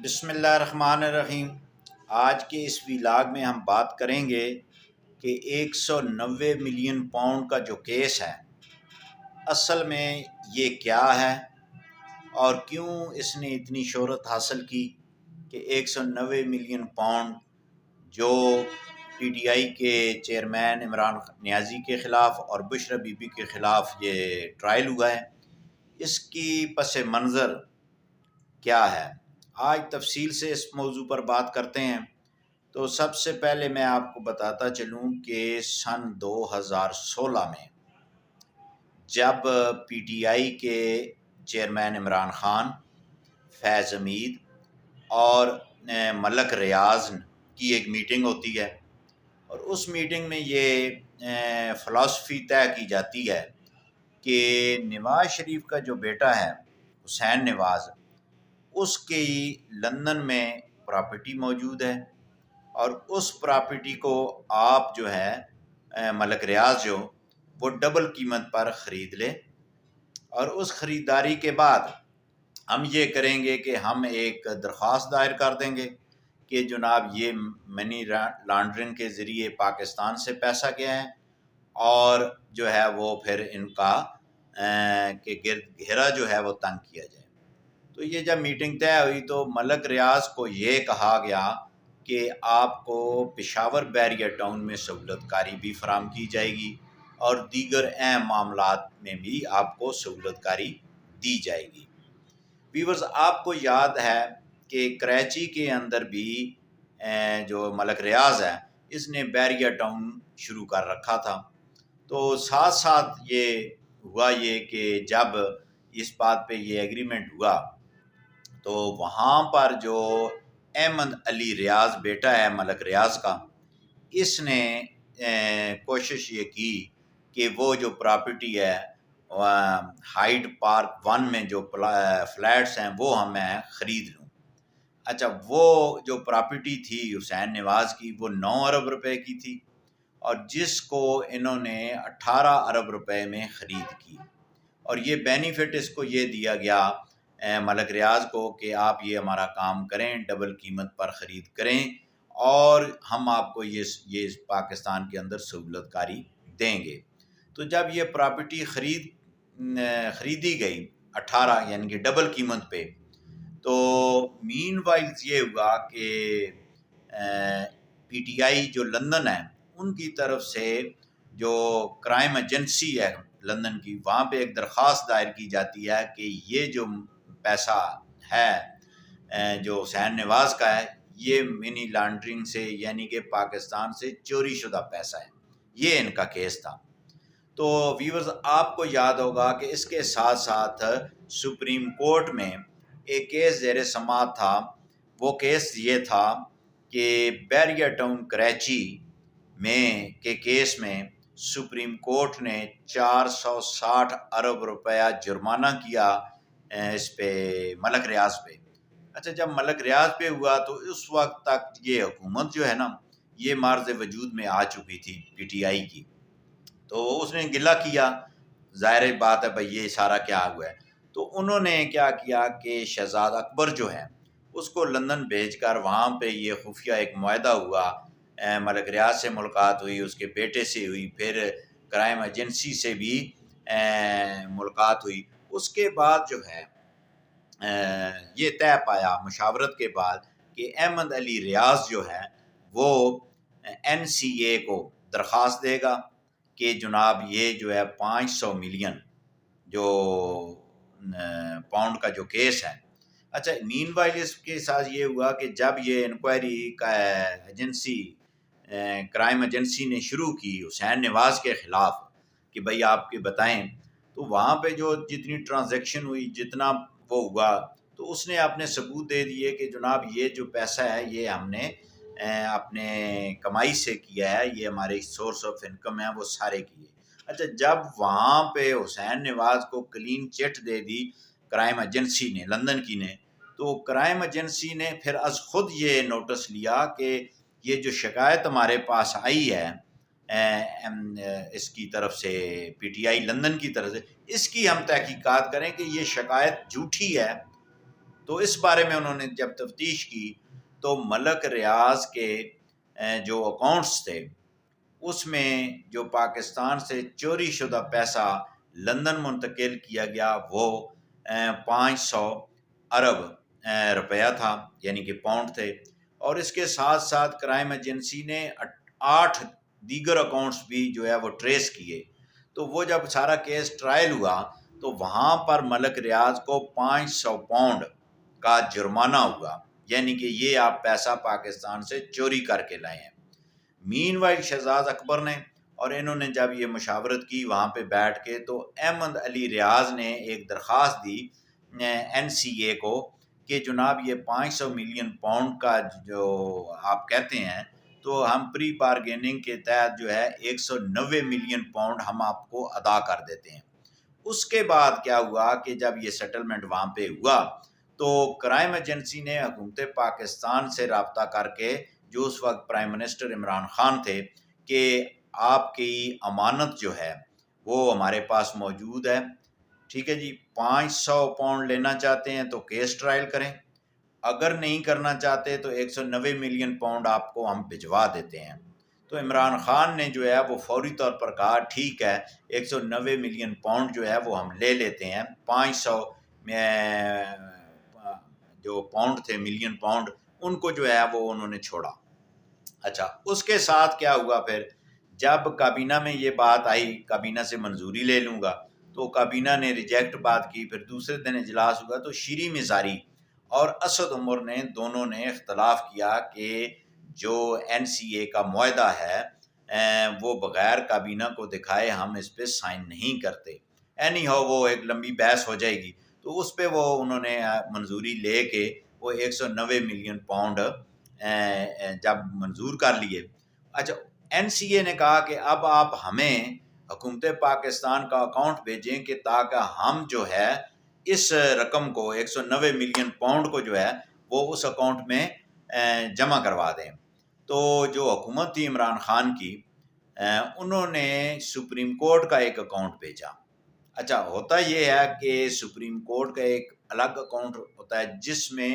بسم اللہ الرحمن الرحیم۔ آج کے اس ویلاگ میں ہم بات کریں گے کہ 190 ملین پاؤنڈ کا جو کیس ہے اصل میں یہ کیا ہے اور کیوں اس نے اتنی شہرت حاصل کی کہ 190 ملین پاؤنڈ جو پی ٹی آئی کے چیئرمین عمران نیازی کے خلاف اور بشرا بی بی کے خلاف یہ ٹرائل ہوا ہے، اس کی پس منظر کیا ہے، آج تفصیل سے اس موضوع پر بات کرتے ہیں۔ تو سب سے پہلے میں آپ کو بتاتا چلوں کہ سن 2016 میں جب پی ٹی آئی کے چیئرمین عمران خان، فیض حمید اور ملک ریاض کی ایک میٹنگ ہوتی ہے، اور اس میٹنگ میں یہ فلسفی طے کی جاتی ہے کہ نواز شریف کا جو بیٹا ہے حسین نواز، اس کی لندن میں پراپرٹی موجود ہے، اور اس پراپرٹی کو آپ جو ہے ملک ریاض جو وہ ڈبل قیمت پر خرید لے، اور اس خریداری کے بعد ہم یہ کریں گے کہ ہم ایک درخواست دائر کر دیں گے کہ جناب یہ منی لانڈرنگ کے ذریعے پاکستان سے پیسہ گیا ہے، اور جو ہے وہ پھر ان کا کہ گرد گھیرا جو ہے وہ تنگ کیا جائے۔ تو یہ جب میٹنگ طے ہوئی تو ملک ریاض کو یہ کہا گیا کہ آپ کو پشاور بیریئر ٹاؤن میں سہولت کاری بھی فراہم کی جائے گی اور دیگر اہم معاملات میں بھی آپ کو سہولت کاری دی جائے گی۔ ویورز، آپ کو یاد ہے کہ کراچی کے اندر بھی جو ملک ریاض ہے اس نے بیریئر ٹاؤن شروع کر رکھا تھا۔ تو ساتھ ساتھ یہ ہوا یہ کہ جب اس بات پہ یہ ایگریمنٹ ہوا تو وہاں پر جو احمد علی ریاض بیٹا ہے ملک ریاض کا، اس نے کوشش یہ کی کہ وہ جو پراپرٹی ہے ہائیڈ پارک 1 میں جو فلیٹس ہیں وہ میں خرید لوں۔ اچھا، وہ جو پراپرٹی تھی حسین نواز کی وہ 9 ارب روپے کی تھی، اور جس کو انہوں نے 18 ارب روپے میں خرید کی، اور یہ بینیفٹ اس کو یہ دیا گیا ملک ریاض کو کہ آپ یہ ہمارا کام کریں، ڈبل قیمت پر خرید کریں، اور ہم آپ کو یہ پاکستان کے اندر سہولت کاری دیں گے۔ تو جب یہ پراپرٹی خریدی گئی 18 یعنی کہ ڈبل قیمت پہ، تو مین وائز یہ ہوا کہ پی ٹی آئی جو لندن ہے ان کی طرف سے جو کرائم ایجنسی ہے لندن کی، وہاں پہ ایک درخواست دائر کی جاتی ہے کہ یہ جو پیسہ ہے جو حسین نواز کا ہے یہ منی لانڈرنگ سے یعنی کہ پاکستان سے چوری شدہ پیسہ ہے، یہ ان کا کیس تھا۔ تو ویورز، آپ کو یاد ہوگا کہ اس کے ساتھ ساتھ سپریم کورٹ میں ایک کیس زیر سماعت تھا، وہ کیس یہ تھا کہ بیریئر ٹاؤن کراچی میں کے کیس میں سپریم کورٹ نے 460 ارب روپیہ جرمانہ کیا اس پہ ملک ریاض پہ۔ اچھا، جب ملک ریاض پہ ہوا تو اس وقت تک یہ حکومت جو ہے نا یہ معرض وجود میں آ چکی تھی پی ٹی آئی کی، تو اس نے گلہ کیا، ظاہر بات ہے بھائی یہ سارا کیا ہوا ہے۔ تو انہوں نے کیا کیا کہ شہزاد اکبر جو ہے اس کو لندن بھیج کر وہاں پہ یہ خفیہ ایک معاہدہ ہوا، ملک ریاض سے ملاقات ہوئی، اس کے بیٹے سے ہوئی، پھر کرائم ایجنسی سے بھی ملاقات ہوئی۔ اس کے بعد جو ہے یہ طے پایا مشاورت کے بعد کہ احمد علی ریاض جو ہے وہ این سی اے کو درخواست دے گا کہ جناب یہ جو ہے 500 ملین جو پاؤنڈ کا جو کیس ہے۔ اچھا، مین وائل اس کے ساتھ یہ ہوا کہ جب یہ انکوائری کا ایجنسی کرائم ایجنسی نے شروع کی حسین نواز کے خلاف کہ بھائی آپ کے بتائیں، تو وہاں پہ جو جتنی ٹرانزیکشن ہوئی، جتنا وہ ہوا، تو اس نے اپنے ثبوت دے دیے کہ جناب یہ جو پیسہ ہے یہ ہم نے اپنے کمائی سے کیا ہے، یہ ہمارے سورس آف انکم ہے وہ سارے کیے۔ اچھا، جب وہاں پہ حسین نواز کو کلین چٹ دے دی کرائم ایجنسی نے، لندن کی نے، تو کرائم ایجنسی نے پھر از خود یہ نوٹس لیا کہ یہ جو شکایت ہمارے پاس آئی ہے اس کی طرف سے پی ٹی آئی لندن کی طرف سے، اس کی ہم تحقیقات کریں کہ یہ شکایت جھوٹی ہے۔ تو اس بارے میں انہوں نے جب تفتیش کی تو ملک ریاض کے جو اکاؤنٹس تھے اس میں جو پاکستان سے چوری شدہ پیسہ لندن منتقل کیا گیا وہ 500 ارب روپیہ تھا، یعنی کہ پاؤنڈ تھے، اور اس کے ساتھ ساتھ کرائم ایجنسی نے 8 دیگر اکاؤنٹس بھی جو ہے وہ ٹریس کیے۔ تو وہ جب سارا کیس ٹرائل ہوا تو وہاں پر ملک ریاض کو 500 پاؤنڈ کا جرمانہ ہوا، یعنی کہ یہ آپ پیسہ پاکستان سے چوری کر کے لائے ہیں۔ مین وائل شہزاد اکبر نے اور انہوں نے جب یہ مشاورت کی وہاں پہ بیٹھ کے، تو احمد علی ریاض نے ایک درخواست دی NCA کو کہ جناب یہ 500 ملین پاؤنڈ کا جو آپ کہتے ہیں، تو ہم پری بارگیننگ کے تحت جو ہے 190 ملین پاؤنڈ ہم آپ کو ادا کر دیتے ہیں۔ اس کے بعد کیا ہوا کہ جب یہ سیٹلمنٹ وہاں پہ ہوا تو کرائم ایجنسی نے حکومت پاکستان سے رابطہ کر کے، جو اس وقت پرائم منسٹر عمران خان تھے، کہ آپ کی امانت جو ہے وہ ہمارے پاس موجود ہے، ٹھیک ہے جی، 500 پاؤنڈ لینا چاہتے ہیں تو کیس ٹرائل کریں، اگر نہیں کرنا چاہتے تو 190 ملین پاؤنڈ آپ کو ہم بھجوا دیتے ہیں۔ تو عمران خان نے جو ہے وہ فوری طور پر کہا ٹھیک ہے 190 ملین پاؤنڈ جو ہے وہ ہم لے لیتے ہیں، 500 جو پاؤنڈ تھے ملین پاؤنڈ ان کو جو ہے وہ انہوں نے چھوڑا۔ اچھا، اس کے ساتھ کیا ہوا پھر جب کابینہ میں یہ بات آئی، کابینہ سے منظوری لے لوں گا، تو کابینہ نے ریجیکٹ بات کی، پھر دوسرے دن اجلاس ہوا تو شیریں مزاری اور اسد عمر نے دونوں نے اختلاف کیا کہ جو NCA کا معاہدہ ہے وہ بغیر کابینہ کو دکھائے ہم اس پہ سائن نہیں کرتے۔ اینی ہاؤ وہ ایک لمبی بحث ہو جائے گی، تو اس پہ وہ انہوں نے منظوری لے کے وہ 190 ملین پاؤنڈ جب منظور کر لیے۔ اچھا، NCA نے کہا کہ اب آپ ہمیں حکومت پاکستان کا اکاؤنٹ بھیجیں کہ تاکہ ہم جو ہے اس رقم کو 190 ملین پاؤنڈ کو جو ہے وہ اس اکاؤنٹ میں جمع کروا دیں۔ تو جو حکومت تھی عمران خان کی، انہوں نے سپریم کورٹ کا ایک اکاؤنٹ بھیجا۔ اچھا، ہوتا یہ ہے کہ سپریم کورٹ کا ایک الگ اکاؤنٹ ہوتا ہے جس میں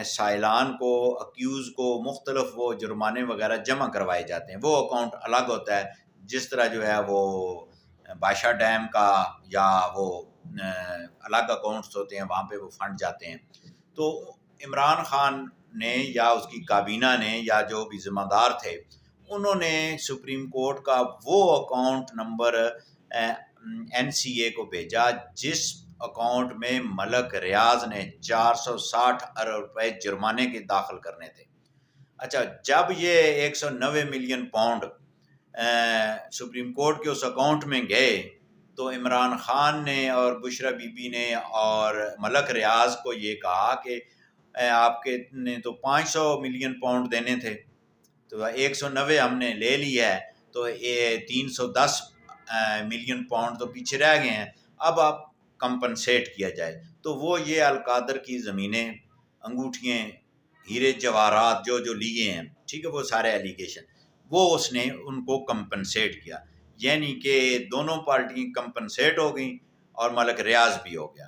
سائلان کو، اکیوز کو مختلف وہ جرمانے وغیرہ جمع کروائے جاتے ہیں، وہ اکاؤنٹ الگ ہوتا ہے، جس طرح جو ہے وہ بادشاہ ڈیم کا یا وہ الگ اکاؤنٹس ہوتے ہیں، وہاں پہ وہ فنڈ جاتے ہیں۔ تو عمران خان نے یا اس کی کابینہ نے یا جو بھی ذمہ دار تھے، انہوں نے سپریم کورٹ کا وہ اکاؤنٹ نمبر NCA کو بھیجا جس اکاؤنٹ میں ملک ریاض نے 460 ارب روپے جرمانے کے داخل کرنے تھے۔ اچھا، جب یہ 190 ملین پاؤنڈ سپریم کورٹ کے اس اکاؤنٹ میں گئے تو عمران خان نے اور بشرا بی بی نے اور ملک ریاض کو یہ کہا کہ آپ کے نے تو 500 ملین پاؤنڈ دینے تھے، تو 190 ہم نے لے لی ہے، تو 310 ملین پاؤنڈ تو پیچھے رہ گئے ہیں، اب آپ کمپنسیٹ کیا جائے۔ تو وہ یہ القادر کی زمینیں، انگوٹھیاں، ہیرے جواہرات جو لیے ہیں، ٹھیک ہے، وہ سارے ایلیگیشن وہ اس نے ان کو کمپنسیٹ کیا، یعنی کہ دونوں پارٹی کمپنسیٹ ہو گئیں اور ملک ریاض بھی ہو گیا۔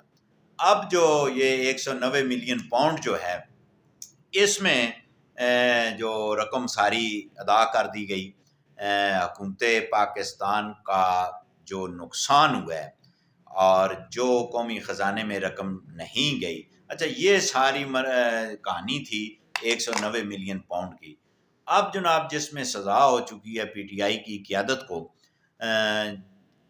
اب جو یہ 190 ملین پاؤنڈ جو ہے اس میں جو رقم ساری ادا کر دی گئی، حکومت پاکستان کا جو نقصان ہوا ہے اور جو قومی خزانے میں رقم نہیں گئی، اچھا یہ ساری کہانی تھی 190 ملین پاؤنڈ کی۔ اب جناب جس میں سزا ہو چکی ہے PTI کی قیادت کو،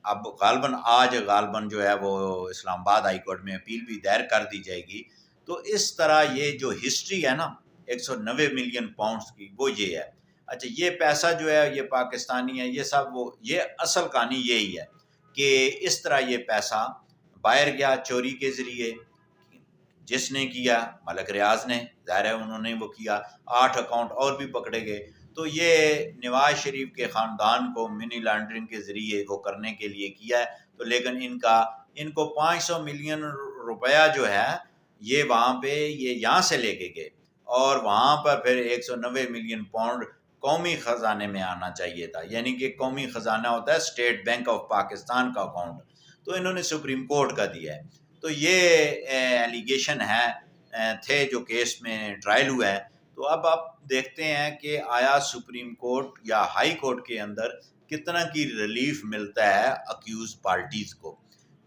اب غالباً جو ہے وہ اسلام آباد ہائی کورٹ میں اپیل بھی دائر کر دی جائے گی۔ تو اس طرح یہ جو ہسٹری ہے نا 190 ملین پاؤنڈز کی، وہ یہ ہے۔ اچھا، یہ پیسہ جو ہے یہ پاکستانی ہے، یہ سب یہ اصل کہانی یہی ہے کہ اس طرح یہ پیسہ باہر گیا چوری کے ذریعے۔ جس نے کیا ملک ریاض نے، ظاہر ہے انہوں نے وہ کیا، 8 اکاؤنٹ اور بھی پکڑے گئے۔ تو یہ نواز شریف کے خاندان کو منی لانڈرنگ کے ذریعے وہ کرنے کے لیے کیا ہے، تو لیکن ان کو 500 ملین روپیہ جو ہے یہ وہاں پہ یہ یہاں سے لے کے گئے، اور وہاں پر پھر 190 ملین پاؤنڈ قومی خزانے میں آنا چاہیے تھا، یعنی کہ قومی خزانہ ہوتا ہے اسٹیٹ بینک آف پاکستان کا اکاؤنٹ، تو انہوں نے سپریم کورٹ کا دیا ہے۔ تو یہ ایلیگیشن تھے جو کیس میں ٹرائل ہوا ہے۔ تو اب آپ دیکھتے ہیں کہ آیا سپریم کورٹ یا ہائی کورٹ کے اندر کتنا کی ریلیف ملتا ہے اکیوز پارٹیز کو،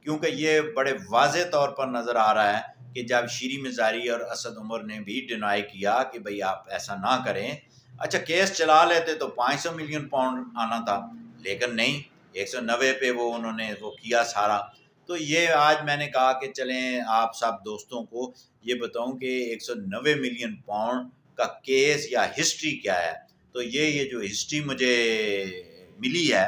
کیونکہ یہ بڑے واضح طور پر نظر آ رہا ہے کہ جب شیریں مزاری اور اسد عمر نے بھی ڈینائی کیا کہ بھئی آپ ایسا نہ کریں، اچھا کیس چلا لیتے تو 500 ملین پاؤنڈ آنا تھا، لیکن نہیں، 190 پہ وہ انہوں نے وہ کیا سارا۔ تو یہ آج میں نے کہا کہ چلیں آپ سب دوستوں کو یہ بتاؤں کہ 190 ملین پاؤنڈ کا کیس یا ہسٹری کیا ہے۔ تو یہ جو ہسٹری مجھے ملی ہے،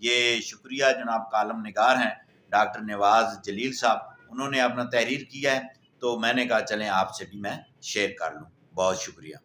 یہ شکریہ جناب کالم نگار ہیں ڈاکٹر نواز جلیل صاحب، انہوں نے اپنا تحریر کیا ہے، تو میں نے کہا چلیں آپ سے بھی میں شیئر کر لوں۔ بہت شکریہ۔